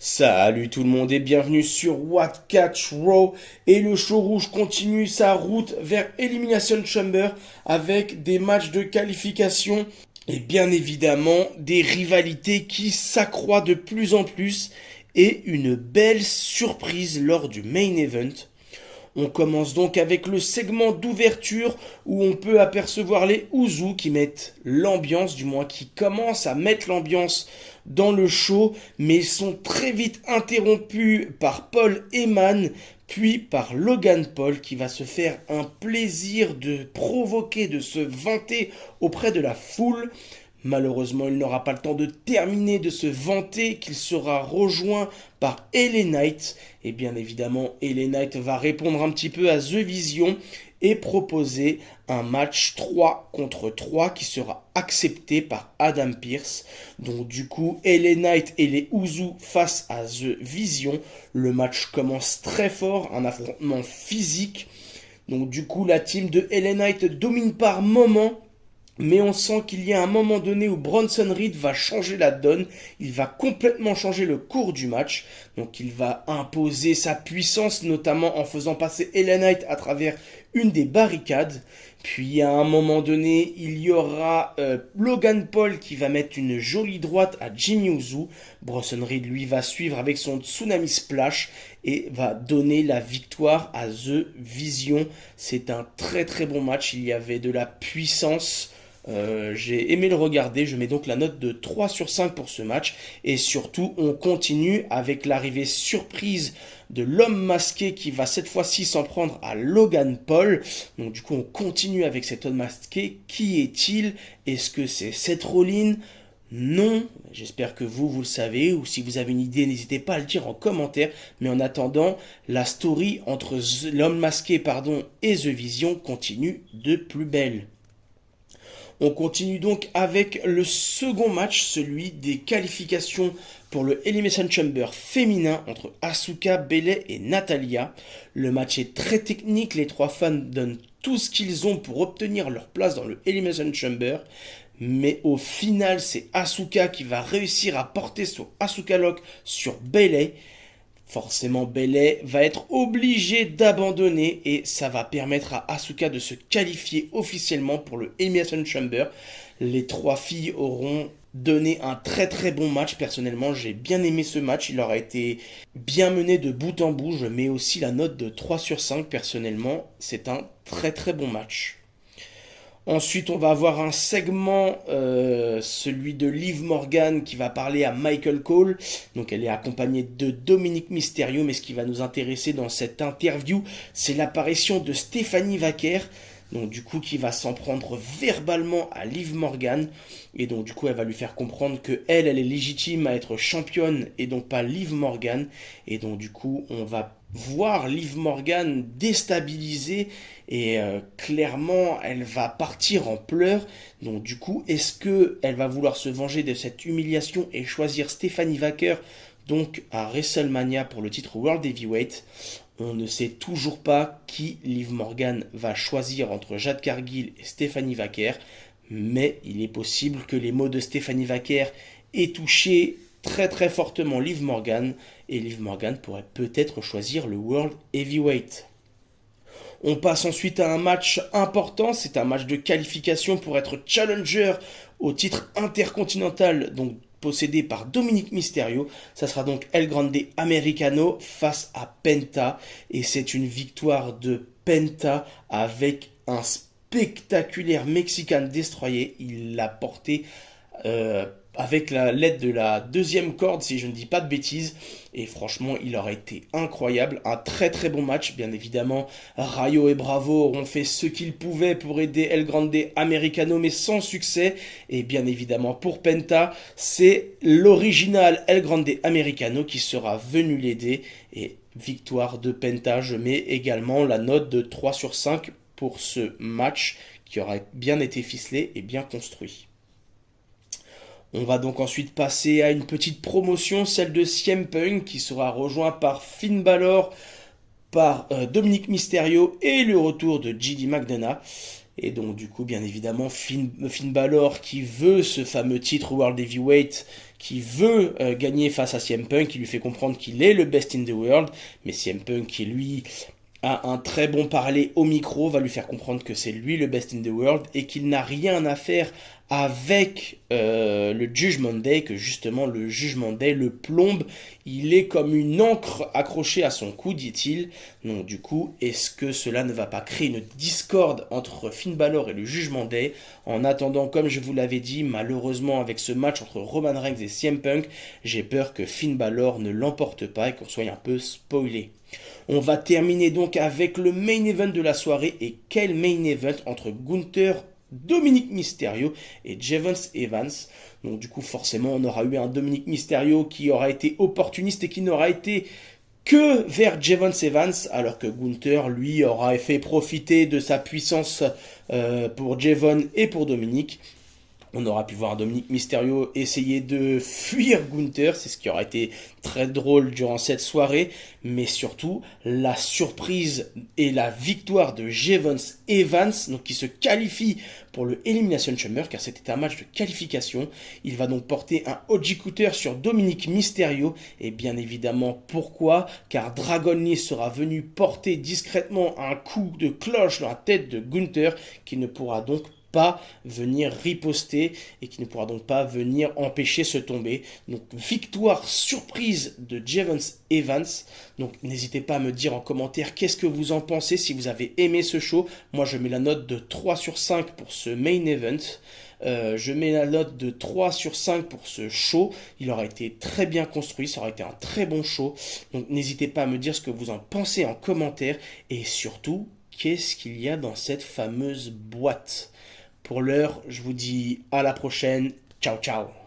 Salut tout le monde et bienvenue sur What Catch Raw, et le show rouge continue sa route vers Elimination Chamber avec des matchs de qualification et bien évidemment des rivalités qui s'accroissent de plus en plus et une belle surprise lors du main event. On commence donc avec le segment d'ouverture où on peut apercevoir les Usos qui mettent l'ambiance, du moins qui commencent à mettre l'ambiance dans le show, mais ils sont très vite interrompus par Paul Heyman, puis par Logan Paul qui va se faire un plaisir de provoquer, de se vanter auprès de la foule. Malheureusement, il n'aura pas le temps de terminer de se vanter qu'il sera rejoint par LA Knight. Et bien évidemment, LA Knight va répondre un petit peu à The Vision et proposer un match 3 contre 3 qui sera accepté par Adam Pearce. Donc du coup, LA Knight et les Usos face à The Vision. Le match commence très fort, un affrontement physique. Donc du coup, la team de LA Knight domine par moments. Mais on sent qu'il y a un moment donné où Bronson Reed va changer la donne, il va complètement changer le cours du match, donc il va imposer sa puissance, notamment en faisant passer LA Knight à travers une des barricades. Puis à un moment donné, il y aura Logan Paul qui va mettre une jolie droite à Jimmy Uso. Bronson Reed lui va suivre avec son Tsunami Splash et va donner la victoire à The Vision. C'est un très très bon match, il y avait de la puissance. J'ai aimé le regarder, je mets donc la note de 3 sur 5 pour ce match. Et surtout, on continue avec l'arrivée surprise de l'homme masqué qui va cette fois-ci s'en prendre à Logan Paul. Donc du coup, on continue avec cet homme masqué. Qui est-il? Est-ce que c'est Seth Rollins? Non, j'espère que vous le savez, ou si vous avez une idée, n'hésitez pas à le dire en commentaire. Mais en attendant, la story entre l'homme masqué et The Vision continue de plus belle. On continue donc avec le second match, celui des qualifications pour le Elimination Chamber féminin entre Asuka, Bayley et Natalya. Le match est très technique, les trois fans donnent tout ce qu'ils ont pour obtenir leur place dans le Elimination Chamber. Mais au final, c'est Asuka qui va réussir à porter son Asuka Lock sur Bayley. Forcément, Bayley va être obligée d'abandonner et ça va permettre à Asuka de se qualifier officiellement pour le Elimination Chamber. Les trois filles auront donné un très très bon match. Personnellement, j'ai bien aimé ce match. Il aura été bien mené de bout en bout. Je mets aussi la note de 3 sur 5. Personnellement, c'est un très très bon match. Ensuite, on va avoir un segment, celui de Liv Morgan qui va parler à Michael Cole. Donc elle est accompagnée de Dominic Mysterio, mais ce qui va nous intéresser dans cette interview, c'est l'apparition de Stephanie Vaquer. Donc du coup qui va s'en prendre verbalement à Liv Morgan. Et donc du coup elle va lui faire comprendre que elle est légitime à être championne et donc pas Liv Morgan. Et donc du coup on va voir Liv Morgan déstabilisée et clairement elle va partir en pleurs. Donc du coup est-ce que elle va vouloir se venger de cette humiliation et choisir Stephanie Vaquer donc à WrestleMania pour le titre World Heavyweight? On ne sait toujours pas qui Liv Morgan va choisir entre Jade Cargill et Stephanie Vaquer, mais il est possible que les mots de Stephanie Vaquer aient touché très très fortement Liv Morgan, et Liv Morgan pourrait peut-être choisir le World Heavyweight. On passe ensuite à un match important, c'est un match de qualification pour être challenger au titre intercontinental, donc possédé par Dominic Mysterio. Ça sera donc El Grande Americano face à Penta. Et c'est une victoire de Penta avec un spectaculaire Mexican Destroyer. Il l'a porté avec l'aide de la deuxième corde, si je ne dis pas de bêtises. Et franchement, il aurait été incroyable. Un très très bon match. Bien évidemment, Rayo et Bravo auront fait ce qu'ils pouvaient pour aider El Grande Americano, mais sans succès. Et bien évidemment, pour Penta, c'est l'original El Grande Americano qui sera venu l'aider. Et victoire de Penta, je mets également la note de 3 sur 5 pour ce match qui aura bien été ficelé et bien construit. On va donc ensuite passer à une petite promotion, celle de CM Punk, qui sera rejoint par Finn Balor, par Dominic Mysterio et le retour de JD McDonough. Et donc du coup, bien évidemment, Finn Balor qui veut ce fameux titre World Heavyweight, qui veut gagner face à CM Punk, qui lui fait comprendre qu'il est le best in the world, mais CM Punk qui lui a un très bon parler au micro, va lui faire comprendre que c'est lui le best in the world et qu'il n'a rien à faire avec le Judgment Day, que justement le Judgment Day le plombe, il est comme une encre accrochée à son cou, dit-il. Donc du coup, est-ce que cela ne va pas créer une discorde entre Finn Balor et le Judgment Day? En attendant, comme je vous l'avais dit, malheureusement avec ce match entre Roman Reigns et CM Punk, j'ai peur que Finn Balor ne l'emporte pas et qu'on soit un peu spoilé. On va terminer donc avec le main event de la soirée, et quel main event entre Gunther, Dominic Mysterio et Javon Evans. Donc du coup forcément on aura eu un Dominic Mysterio qui aura été opportuniste et qui n'aura été que vers Javon Evans, alors que Gunther lui aura fait profiter de sa puissance pour Javon et pour Dominic. On aura pu voir Dominic Mysterio essayer de fuir Gunther, c'est ce qui aura été très drôle durant cette soirée, mais surtout la surprise et la victoire de Javon Evans, donc qui se qualifie pour le Elimination Chamber, car c'était un match de qualification. Il va donc porter un Oji Cutter sur Dominic Mysterio, et bien évidemment pourquoi? Car Dragon Lee sera venu porter discrètement un coup de cloche dans la tête de Gunther, qui ne pourra donc pas venir riposter et qui ne pourra donc pas venir empêcher ce tomber. Donc victoire surprise de Javon Evans. Donc n'hésitez pas à me dire en commentaire qu'est-ce que vous en pensez, si vous avez aimé ce show. Moi je mets la note de 3 sur 5 pour ce main event. Je mets la note de 3 sur 5 pour ce show. Il aura été très bien construit, ça aura été un très bon show. Donc n'hésitez pas à me dire ce que vous en pensez en commentaire. Et surtout, qu'est-ce qu'il y a dans cette fameuse boîte? Pour l'heure, je vous dis à la prochaine. Ciao, ciao.